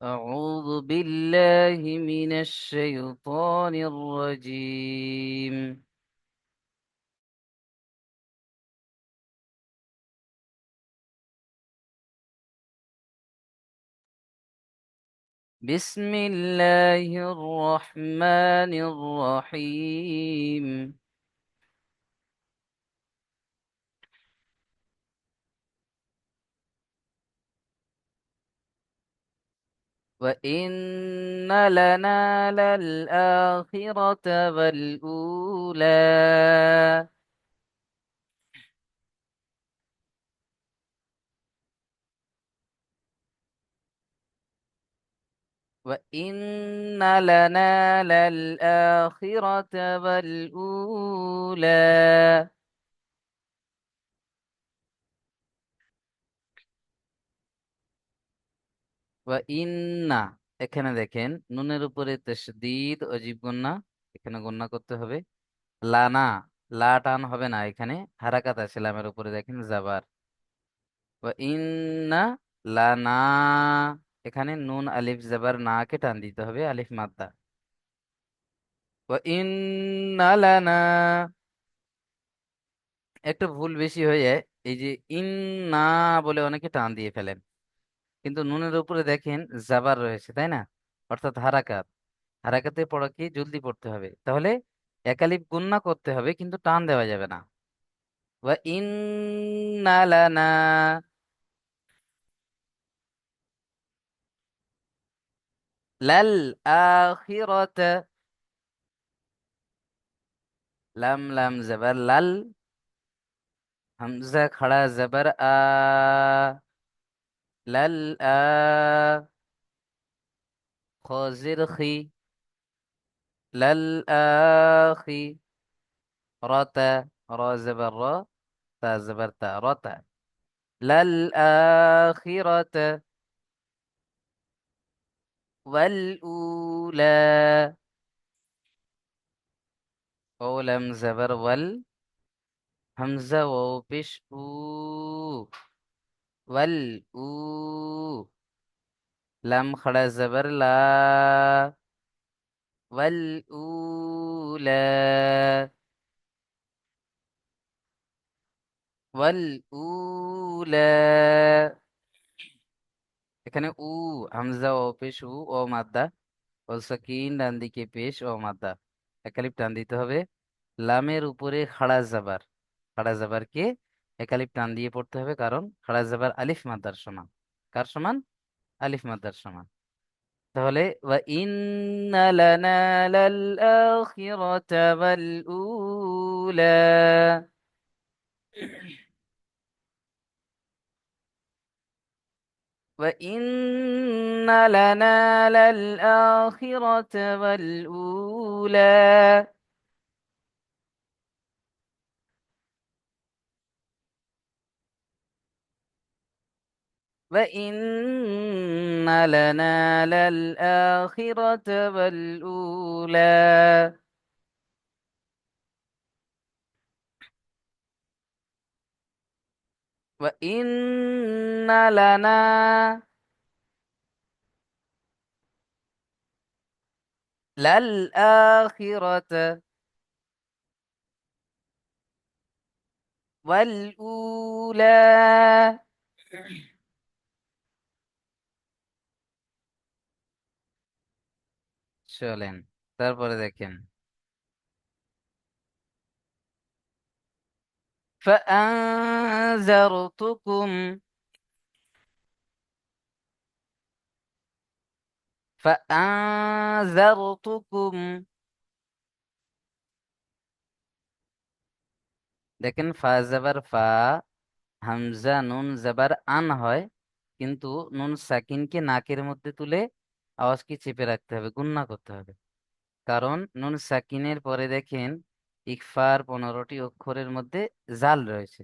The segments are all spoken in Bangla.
أعوذ بالله من الشيطان الرجيم. بسم الله الرحمن الرحيم. وإن لنا للآخرة والأولى. وإن لنا للآخرة والأولى. ইন্না, এখানে দেখেন নুনের উপরে তাসদীদ অজীব গুন্না, এখানে গুন্না করতে হবে। লানা, লা টান হবে না, এখানে হারাকাত আছে লামের উপরে, দেখেন জাবার। ইন্না লানা, এখানে নুন আলিফ জাবার না কে টান দিতে হবে, আলিফ মাদ্দা। ইন্না লানা, একটু ভুল বেশি হয়ে যায়। এই যে ইন্না বলে অনেকে টান দিয়ে ফেলেন, কিন্তু নুনের উপরে দেখেন জাবার রয়েছে, তাই না? অর্থাৎ হারাকাত। হারাকাতে পড়া কি জলদি পড়তে হবে, তাহলে একালিফ গুন্না করতে হবে, কিন্তু টান দেওয়া যাবে না। ওয়া ইন্না লানা, লাল আখিরাত, লাম লাম জবর লাল, হামজা খড়া জবর আ, লাল আ, খজির খি, লাল আখি, রতা, র জবর র, তা জবর তা, রতা, লাল আখিরাত ওয়াল উলা। ওলাম জবর ওয়াল, হামজা ও পেশ উ, ওয়াল উ, লাম খড়া জবর লা, ওয়াল উলা, ওয়াল উলা। এখানে হামজা ও পেশ ও মাদ্দা, ও সাকিন ডান দিকে পেশ ও মাদ্দা, একালিপ টান দিতে হবে। লামের উপরে খাড়া জাবার, খাড়া জাবার কে একালিপ টান দিয়ে পড়তে হবে, কারণ খাড়া জাবার আলিফ মাদ্দার সমান। কার সমান? আলিফ মাদ্দার সমান। তাহলে ওয়া ইন্না লানা লাল আখিরাতা ওয়াল উলা। ওয়া ইন্না লানা লাল আখিরাতা ওয়াল উলা। وإن لنا للآخرة والأولى. وإن لنا للآخرة والأولى. চলেন তারপরে দেখেন। فأنذرتكم فأنذرتكم দেখেন ফা জাবার ফা, হামজা নুন জাবার আন হয়, কিন্তু নুন সাকিনকে নাকের মধ্যে তুলে আওয়াজকে চেপে রাখতে হবে, গুন্না করতে হবে। কারণ নুন সাকিনের পরে দেখেন ইকফার 15টি অক্ষরের মধ্যে জাল রয়েছে,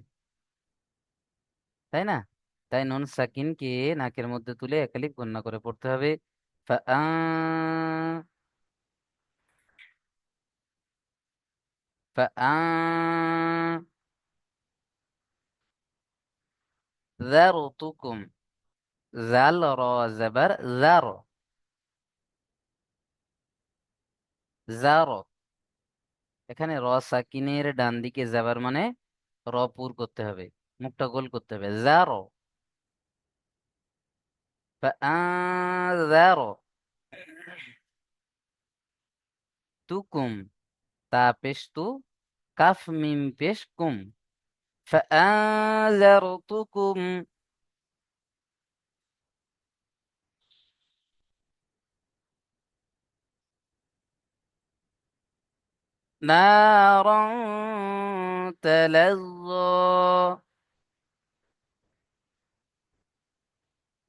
তাই না? তাই নুন সাকিনকে নাকের মধ্যে তুলে একালিপ গুন্না করে পড়তে হবে। ফাআ, ফাআ, যারতুকুম, জাল র জবর জার, জার। এখানে র সাকিনের ডান দিকে যাবার মানে র পুর করতে হবে, মুখটা গোল করতে হবে। জার। ফাআযার তুকুম, তা পেশ তু, কাফ মিম পেশ কুম। فأنذرتكم نارا تلظى.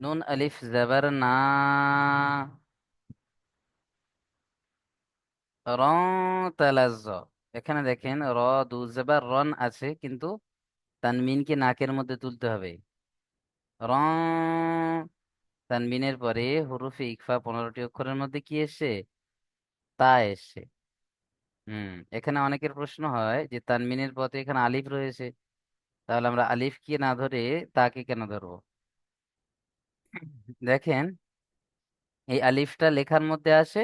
নুন আলিফ জাবার না, রং তালাজ্জ। এখানে দেখেন র দু জাবার রন আছে, কিন্তু তানমিনকে নাকের মধ্যে তুলতে হবে। রং, তানমিনের পরে হুরুফে ইকফা 15টি অক্ষরের মধ্যে কি এসে, তা এসে। হুম। এখানে অনেকের প্রশ্ন হয় যে তানমিনের পথে এখানে আলিফ রয়েছে, তাহলে আমরা আলিফ কি না ধরে তাকে কেন ধরবো? দেখেন, এই আলিফটা লেখার মধ্যে আসে,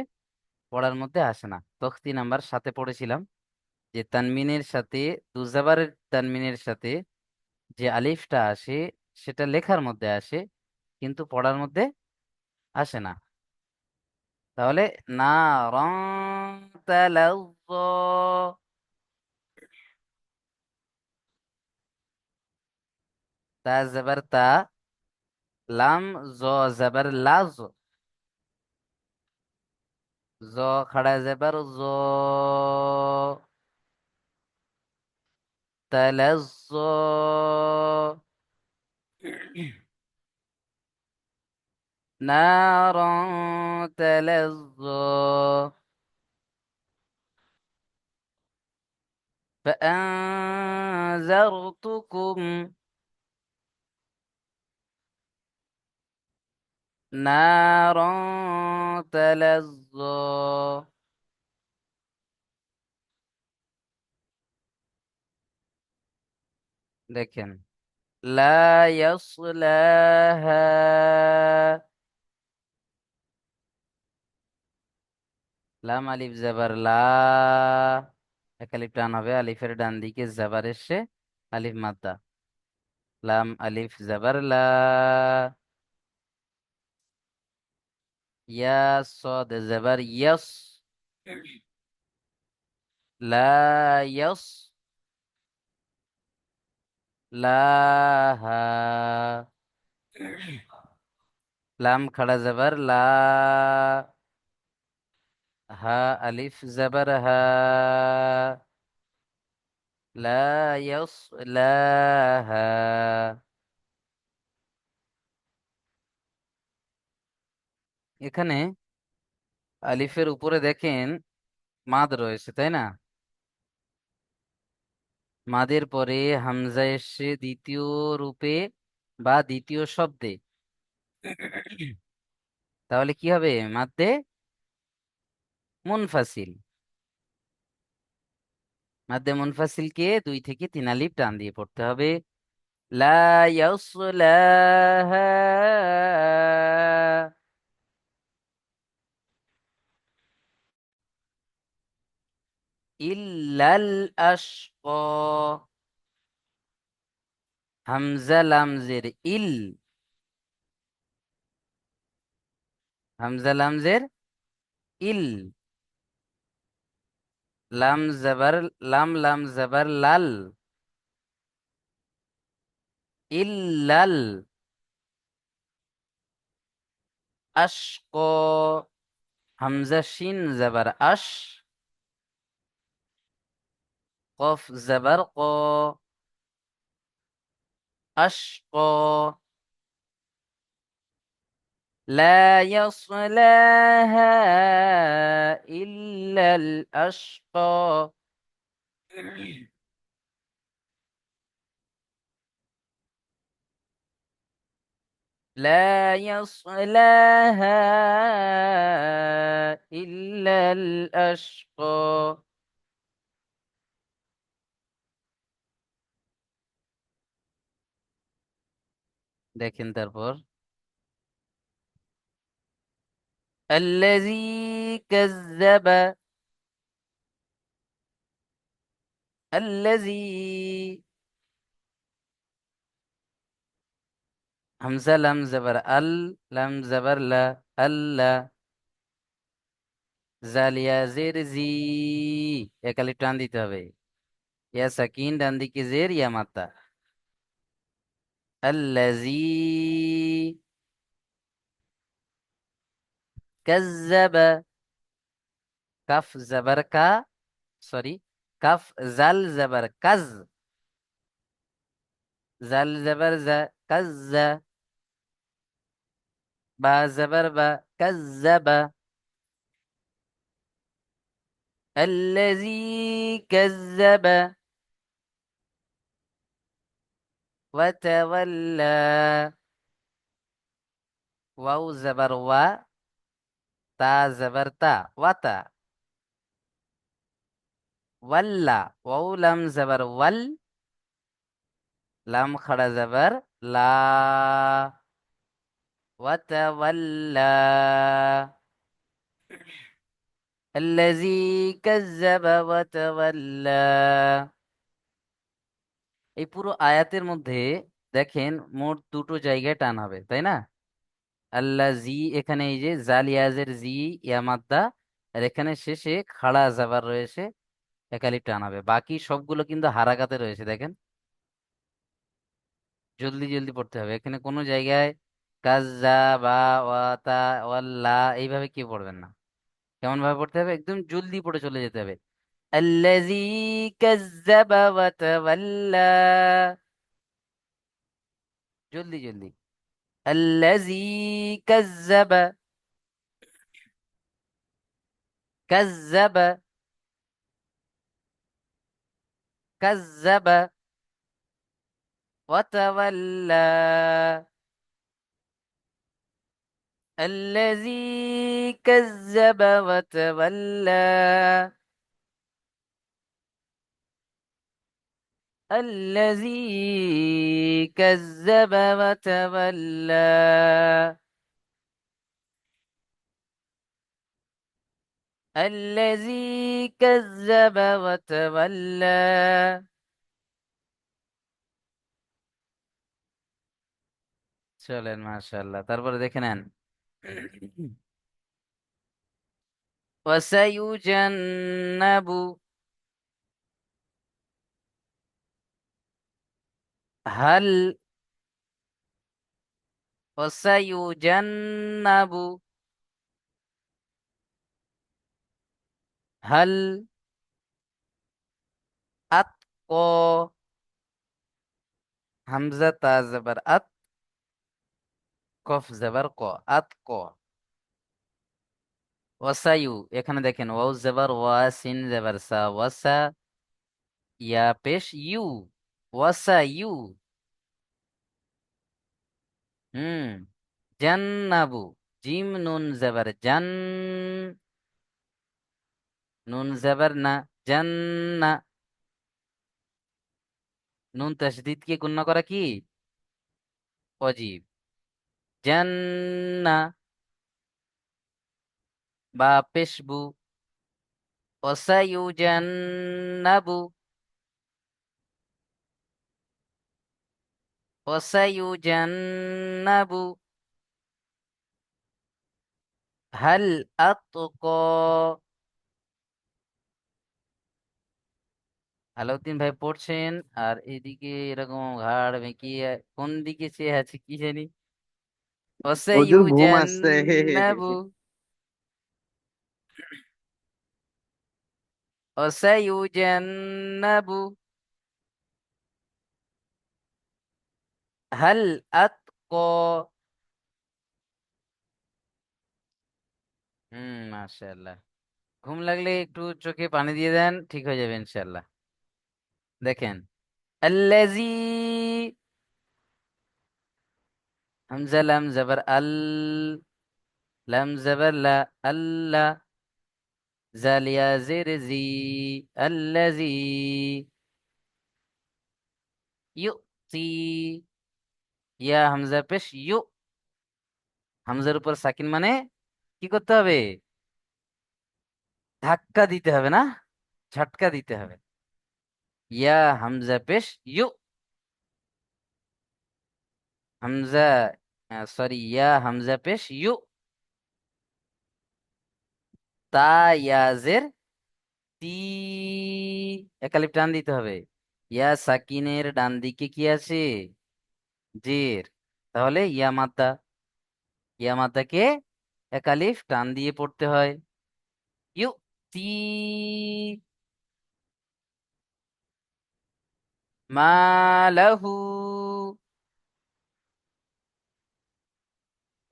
পড়ার মধ্যে আসে না। তখতি নাম্বার সাথে পড়েছিলাম যে তানমিনের সাথে, দুজাবারের তানমিনের সাথে যে আলিফটা আসে সেটা লেখার মধ্যে আসে, কিন্তু পড়ার মধ্যে আসে না। তাহলে না, রং তালাজ্জা। তা জাবার তা, লাম জ জাবার লাজ, জ খাড়া জাবার জ, তালাজ্জা। نارا تلظى فأنذرتكم نارا تلظى. দেখেন, লা ইয়াসলাহা, লাম আলিফ জাবার লা, এক আলিফ টান হবে, আলিফের ডান দিকে জাবার এসে আলিফ মাদ্দা। লাম আলিফ জাবার লা, ইয়া সদ জাবার ইয়াস, লা ইয়াস লাহা। লাম খাড়া জাবার লা, হা আলিফ জাবার হা, লা ইয়াসলাহা। এখানে আলিফের উপরে দেখেন মাদ রয়েছে, তাই না? মাদের পরে হামজা এসে দ্বিতীয় রূপে বা দ্বিতীয় শব্দে, তাহলে কি হবে? মাদ্দে মুনফাসিল। মাদ্দে মুনফাসিলকে 2 থেকে 3 আলিফ টান দিয়ে পড়তে হবে। লা ইয়াসলাহা ইল্লাল আশকা। হামজা লামজের ইল, হামজা লামজের ইল, লাম জাবার লাম, লাম জাবার লাল, ইল্লাল আশক। হামজা শিন জাবার আশ, কফ জাবার ক, আশক। لا يصلاها إلا الأشقى. لا يصلاها إلا الأشقى. দেখেন তারপর الذي كذب আল্লাজি, হামজা লাম জবর আল, লাম জবর লা, আল্লাহ। জালিয়া জের জি, একালি টান দিতে হবে। ইয়া সাকিন ডান দিকে জের, ইয়া মাত্তা। আল্লাজি কাজ্জাবা, কাফ জবর কা, সরি, কাফ জাল জবর কাজ, জাল জবর জা, কাজ্জা। বা জবর বা, কাজ্জাবা। الذي كذب وتولى، واو زبر وا، تا زبر تا، وتا. ولا، واو لام زبر ول، لام خڑا زبر لا، وتولى. الذي كذب وتولى। এই পুরো আয়াতের মধ্যে দেখেন মোট দুটো জায়গায় টান হবে, তাই না? আল্লাহ জি, এখানে এই যে জালিয়াজের জি, ইয়ামাদ্দা। আর এখানে শেষে খাড়া জাবার রয়েছে, একালিপ টান হবে। বাকি সবগুলো কিন্তু হারাকাতে রয়েছে, দেখেন। জলদি জলদি পড়তে হবে, এখানে কোনো জায়গায় কাজা বা ওয়াতা ওয়াল্লা এইভাবে কি পড়বেন না। কেমন ভাবে পড়তে হবে, একদম জলদি পড়ে চলে যেতে হবে। আল্লাযী কাজ্জাবা ওয়া তাওয়াল্লা, জলদি জলদি। আল্লাযী কাজ্জাবা, কাজ্জাবা, কাজ্জাবা ওয়া তাওয়াল্লা। الذي كذب وتولى. الذي كذب وتولى. الذي كذب وتولى. চলেন মাশাআল্লাহ, তারপরে দেখে নেন। وسيجنب، هل، وسيجنب، هل أتقى، হামজা তা জবর আত, কফ জবর ক, আতক। ওয়াসায়ু, এখানে দেখেন ওয়াও জবর ওয়া, সিন জবর সা, ওয়াসা, ইয়া পেশ ইউ, ওয়াসায়ু। হুম। জান্নাবু, জিম নুন জবর জান, নুন জবর না, জান্না। নুন তাসদিদ কে গুণনা করা কি অজীব। জান্না, বা পেশবু, ওয়াসায়ু জান্নাবু, ওয়াসায়ু জান্নাবু। হাল আতক। আলাউদ্দিন ভাই পড়ছেন, আর এদিকে এরকম ঘাড় বেঁকিয়ে কোন দিকে চেয়ে আছে কি জানি। হুজুর ঘুম আসছে। ওসাইউজান্নাবু, ওসাইউজান্নাবু, হাল আতক। মাশাআল্লাহ। ঘুম লাগলে একটু চোখে পানি দিয়ে দেন, ঠিক হয়ে যাবে ইনশাআল্লাহ। দেখেন, আল্লাজি, হামজা লাম জবর আল, লাম জবর লা, আল্লাহ। জালিয়া জের জি, আল্লাজি। ইউতি, ইয়া হামজা পেশ ইউ, হামজার উপর সাকিন মানে কি করতে হবে, ধাক্কা দিতে হবে না, ঝটকা দিতে হবে। ইয়া হামজা পেশ ইউ। হামজা, সরি, ইয়া হামজা পেশ ইউ। তা ইয়াজের তি, একালিপ টান দিতে হবে। ইয়া সাকিনের ডান দিকে কি আছে? জের। তাহলে ইয়া মাদ্দা, ইয়া মাদ্দাকে একালিফ টান দিয়ে পড়তে হয়। ইউ তি মালাহু।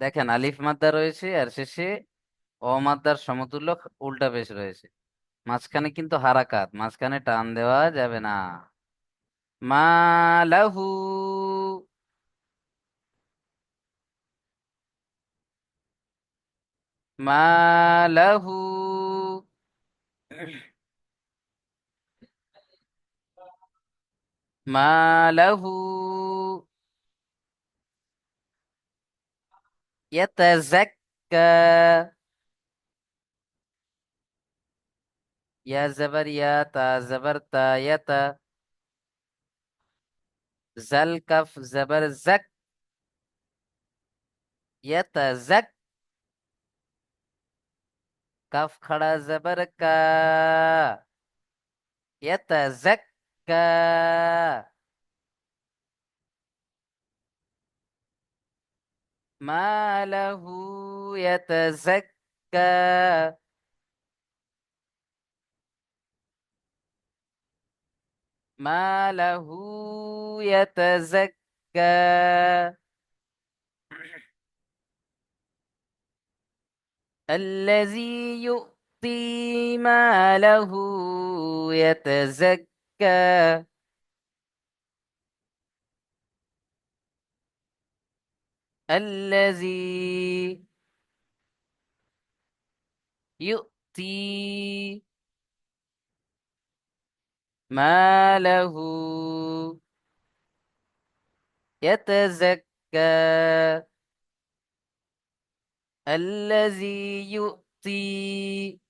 দেখেন আলিফ মাদ্দা রয়েছে আর শেষে অমাদ্দার সমতুল্য উল্টা পেশ রয়েছে। মাঝখানে কিন্তু হারাকাত, মাঝখানে টান দেওয়া যাবে না। মালাহু, মালাহু, মালাহু ইয়াতাযাক্কা। ইয়া জবর ইয়া, তা জবর তা, ইয়াতা। জাল কাফ জবর জাক, ইয়াতাযাক। কাফ খাড়া জবর কা, ইয়াতাযাক্কা। মালাহু ইয়াতাযাক্কা। মালাহু ইয়াতাযাক্কা। الذي يؤتي ماله يتزكى. الذي يؤتي ماله يتزكى. الذي يؤتي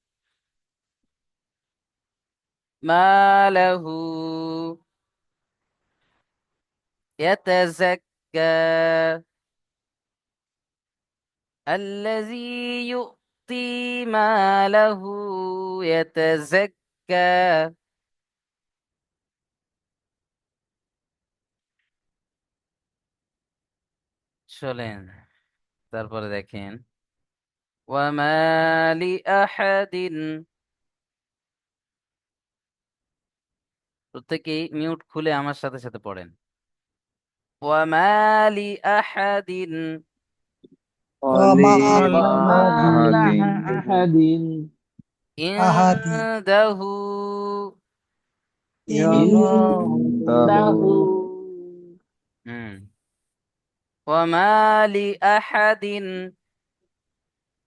ماله يتزكى. الذي يؤتي ماله يتزكى. চলেন তারপরে দেখেন। وما لأحد। প্রত্যেকেই মিউট খুলে আমার সাথে সাথে পড়েন। وما لأحد وما ولأحد لأحد أحد عنده عنده عنده مم. وما لأحد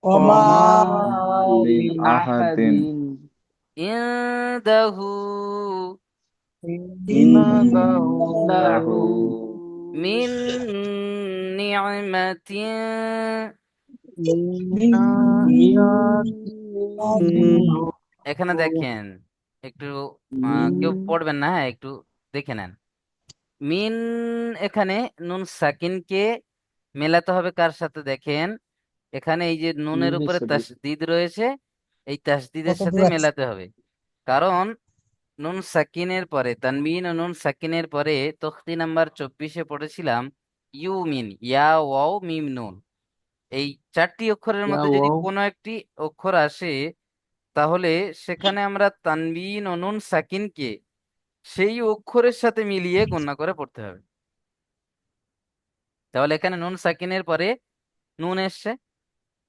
وما وما لأحد لأحد عنده عنده عنده من نعمة من نعمة এখানে দেখেন একটু, কেউ من পড়বেন না, হ্যাঁ একটু দেখে নেন। মিন, এখানে নুন সাকিনকে মেলাতে হবে কার সাথে দেখেন। এখানে এই যে নুনের নুনের উপরে সাথে তাসদিদ রয়েছে, এই তাসদিদের কত সাথে দূর আছে? মেলাতে হবে। কারণ নুন সাকিনের পরে তানবিন ও নুন সাকিনের পরে তখতি নাম্বার 24-এ পড়েছিলাম ইউ মিন, ইয়া ওয়াও মিম নুন। এই চারটি অক্ষরের ইয়া মধ্যে যদি ওয়াও কোনো একটি অক্ষর আসে, তাহলে সেখানে আমরা তানবিন ও নুন সাকিনকে সেই অক্ষরের সাথে মিলিয়ে গণনা করে পড়তে হবে। তাহলে এখানে নুন সাকিনের পরে নুন এসছে,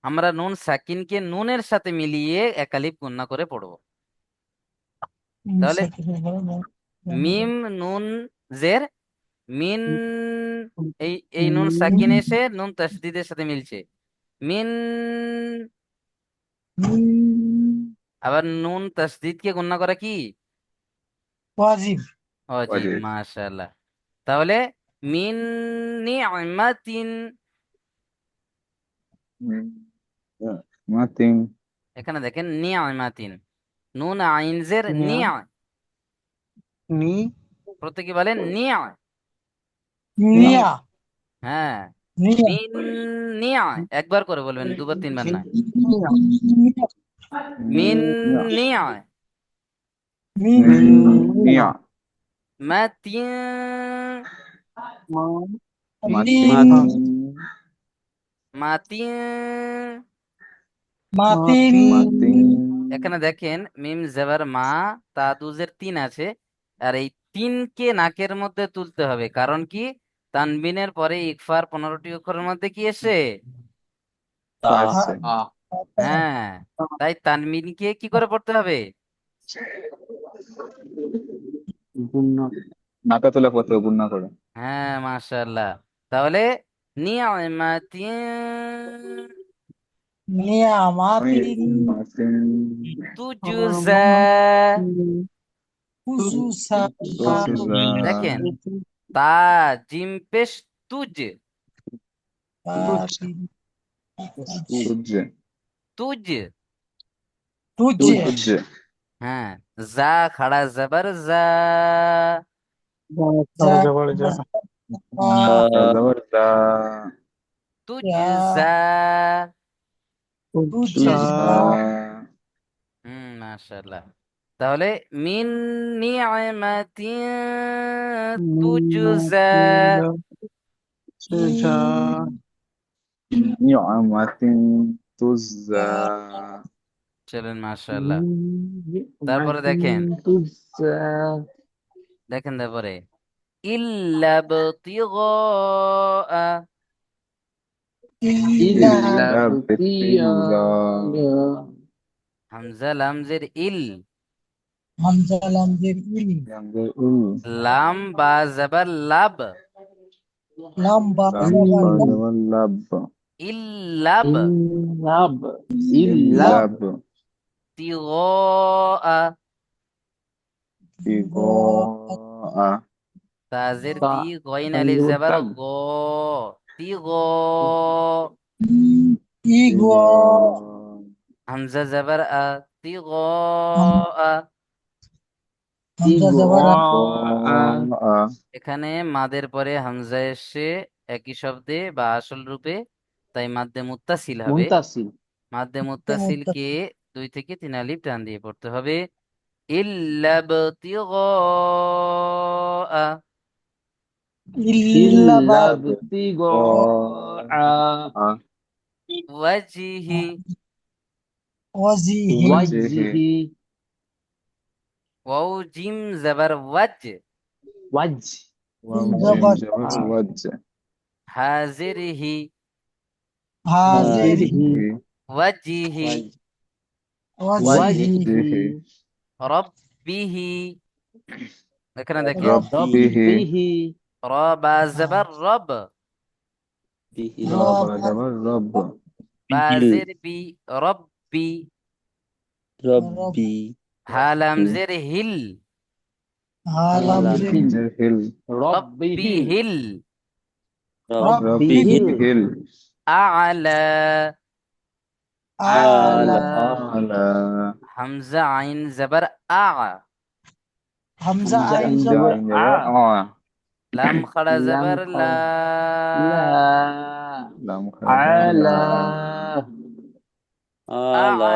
আমরা নুন সাকিনকে নুনের সাথে মিলিয়ে একালিপ গণনা করে পড়বো। তাহলে মিম নুন জের মিন, এই এই নুন সাকিন এসে নুন তাসদিদের সাথে মিলছে। মিন, আবার নুন তাসদিদকে গণনা করা কি ওয়াজিব। অজীব। ওয়াজিব মাশাআল্লাহ। তাহলে মিন নি'মাতিন, من نعمة এখানে দেখেন নি'মাতিন, নুন আইন জের نعم নিয়া, নি প্রত্যেকে বলেন নিয়া। নি নিয়া। হ্যাঁ, নিয়া। মিন নিয়া। একবার করে বলবেন, দুবার তিনবার নয়। নিয়া। মিন নিয়া নিয়া। মিন। নিয়া মাতিন মা তিন। মাতিন মাতিন। মাতিন। মাতিন এখানে দেখেন মিম জেবার মা, তা দুজের তিন আছে। আর এই তিনকে নাকের মধ্যে তুলতে হবে, কারণ কি? তানবিনের পরে ইকফার 15টি অক্ষরের মধ্যে কি এসে? তা আছে হ্যাঁ, তাই তানবিনকে কি করে পড়তে হবে? গুণনা নাকা তোলা পড়তে হবে গুণনা করে হ্যাঁ, মাশাআল্লাহ। তাহলে নিয়ামাতিন নিয়ামাতিন। মাতিন তুজুজা। কুসুসা। তুজা দেখেন, তা জিম পেশ তুজ। তাতিন। তুজ তুজ। তুজে। তুজ হ্যাঁ, যা খাড়া জবর যা। যা। জবর দা তুজ যা। তুজা। তুজা মাশাআল্লাহ। তাহলে মিন নি'মাতিন তুজজা। নিয়ামাতিন তুজা চলেন, মাশাআল্লাহ। তারপরে দেখেন, দেখেন তারপরে ইল্লা বতিগা। ইল্লা। ইল্লা বিতিগা হামজা লামজের ইল। হামজা লামজের ইল। ইয়াঙ্গের উল লাম বা জবর লাব। লাম বা লাম জবর বা লাম। জবর লাব ইল্লাব ইল্লা। লাব তিগা। তিগা তাজের তি গইন আলিফ জবর গ। তি গ। ইগো। তিগা হামজা জবর আ। তি গ। আ। হামজা জবর আ এখানে মাদের পরে হামজা এসে একই শব্দে বা আসল রূপে, তাই মাদ্দে মুত্তাসিল হবে। মাদ্দে মুত্তাসিলকে 2 থেকে 3 আলিফ টান দিয়ে পড়তে হবে। ইল্লা বতিগা। ইল্লা বা তিগা আ ওয়াজিহি। ওয়াজিহি। ওয়াজিহি ওয়াও জিম জবর ওয়াজ। ওয়াও জিম জবর জবর ওয়াজ হাজিরহি। হাজিরি। হাজিহি ওয়াজিহি। ওয়াজিহি। ওয়াজিহি রব্বিহি। এখানে দেখেন, রব্বিহি র বা জবর রব। রব রব। জবর রব বাজের বি। রব্বি। রব। হালামজের হিল। হালামজের লামজের হিল রব্বি হিল। রব্বিহি। রব্বিহিল আলা। আলা। আলা হামজা আইন জবর আ। হামজা আইন হামজা জবর আইন জবর আ লাম খাড়া জবর লা। লাম খারা জবর লা আলা। আলা।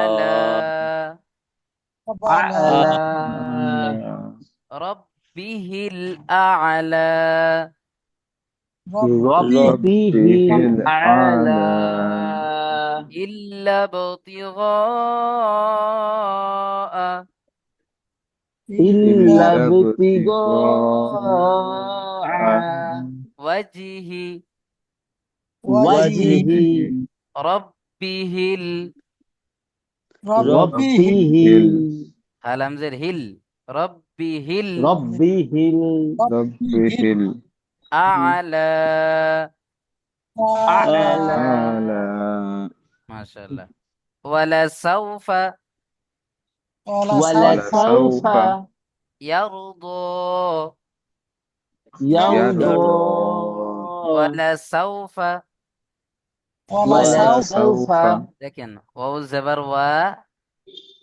আলা রব্বিহিল আলা। রব্বি। রব্বিহিল আলা ইল্লা বতিগা। ইল্লা ইল্লা বতিগা ওয়াজিহি ওয়াজিহি। ওয়াজিহি রব্বিহিল। রব্বিহি। Hill হালামজের hill. রব্বিহিল রব্বিহি। রব্বিহিল আলা। আলা। আলা মাশাআল্লাহ। ওয়ালা সাউফা ওয়ালা ওয়ালা সাউফা। সাউফা ইয়ারদা। ইয়ারদা ওয়ালা সাউফা। ওয়ালা ওয়ালা সাউফা। সাউফা দেখেন, ওয়াও জবর ওয়া,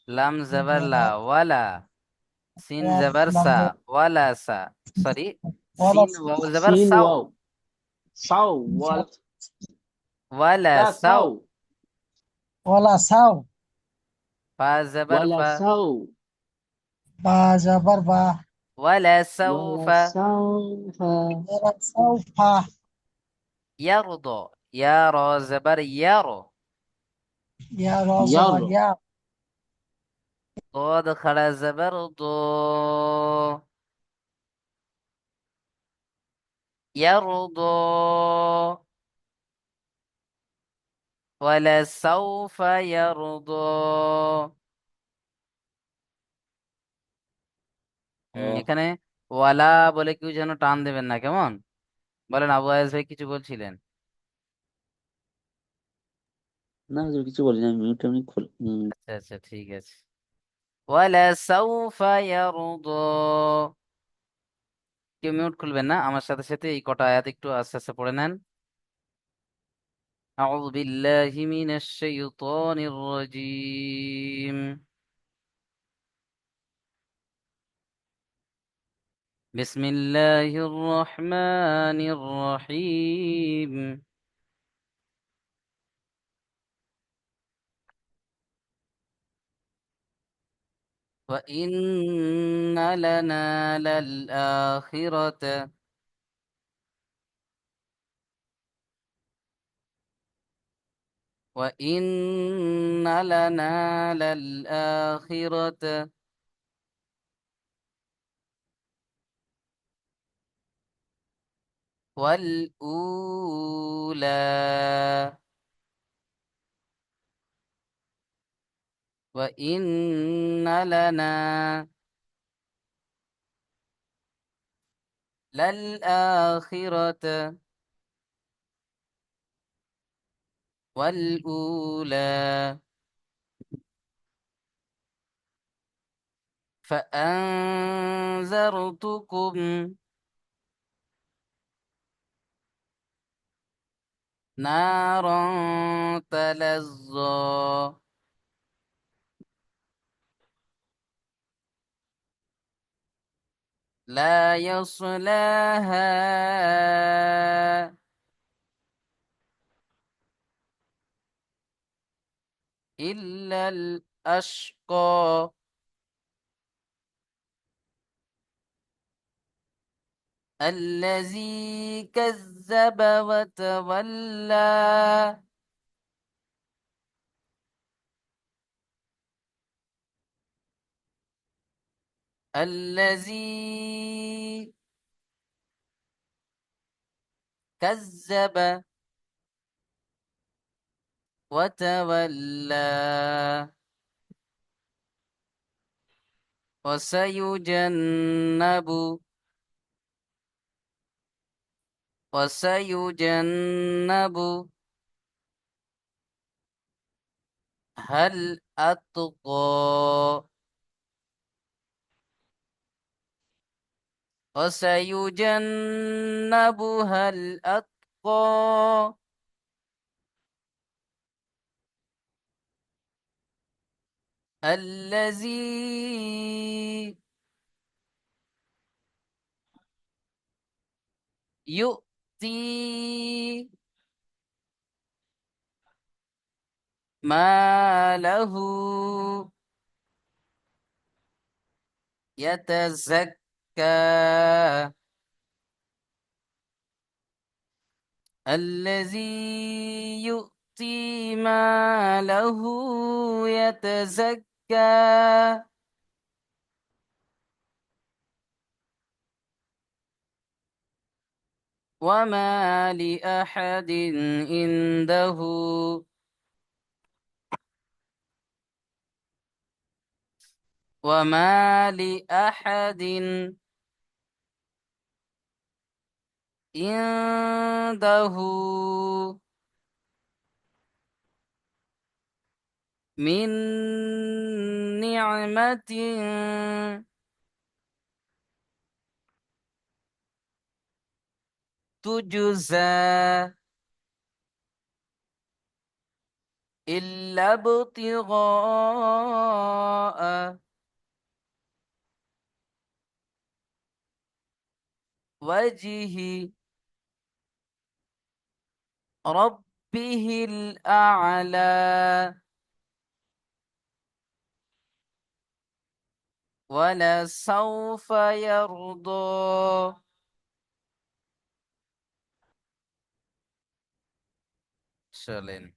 লাম জবর লা, ওয়ালা। সিন ওয়াও জবর লাম সা, জবর ওয়ালা সা, সরি, ওয়ালা সিন ওয়াও জবর সিন সাও, ওয়াও সাও ওয়ালা ওয়ালা সাও, সাও ওয়ালা সাও ফা জবর ওয়ালা ফা, সাও বা জবর বা ওয়ালা ওয়ালা সাউফা, সাউফা ওয়ালা সাউফা ইয়ারদো, ইয়া র জবর ইয়ারো, ইয়া র ইয়ার জবর ইয়া ضاد خلا زبر ضو، يرضى، ولسوف يرضى। ও এখানে ওয়ালা বলে কেউ যেন টান দেবেন না, কেমন? বলেন, আবু আয়েজ ভাই কিছু বলছিলেন? না হুজুর কিছু বলি না মিউট এমনি খোল আচ্ছা আচ্ছা, ঠিক আছে। ولسوف يرضى। কেউ মিউট খুলবেন না, আমার সাথে সাথে এই কটা আয়াত একটু আস্তে আস্তে পড়ে নেন। أعوذ بالله من الشيطان الرجيم، بسم الله الرحمن الرحيم، وإن لنا للآخرة، وإن لنا للآخرة والأولى، وإن لنا للآخرة والأولى، فأنذرتكم نارا تلظى، لا يصلاها إلا الأشقى، الذي كذب وتولى، الذي كذب وتولى، وسيجنب وسيجنب هل أتقى، وسيجنبها الأتقى، الذي يؤتي ماله يتزكى، الذي يؤتي ماله يتزكى، وما لأحد عنده وما لأحد عنده من نعمة تجزى إلا ابتغاء وجه ربه الأعلى ولسوف يرضى. চলেন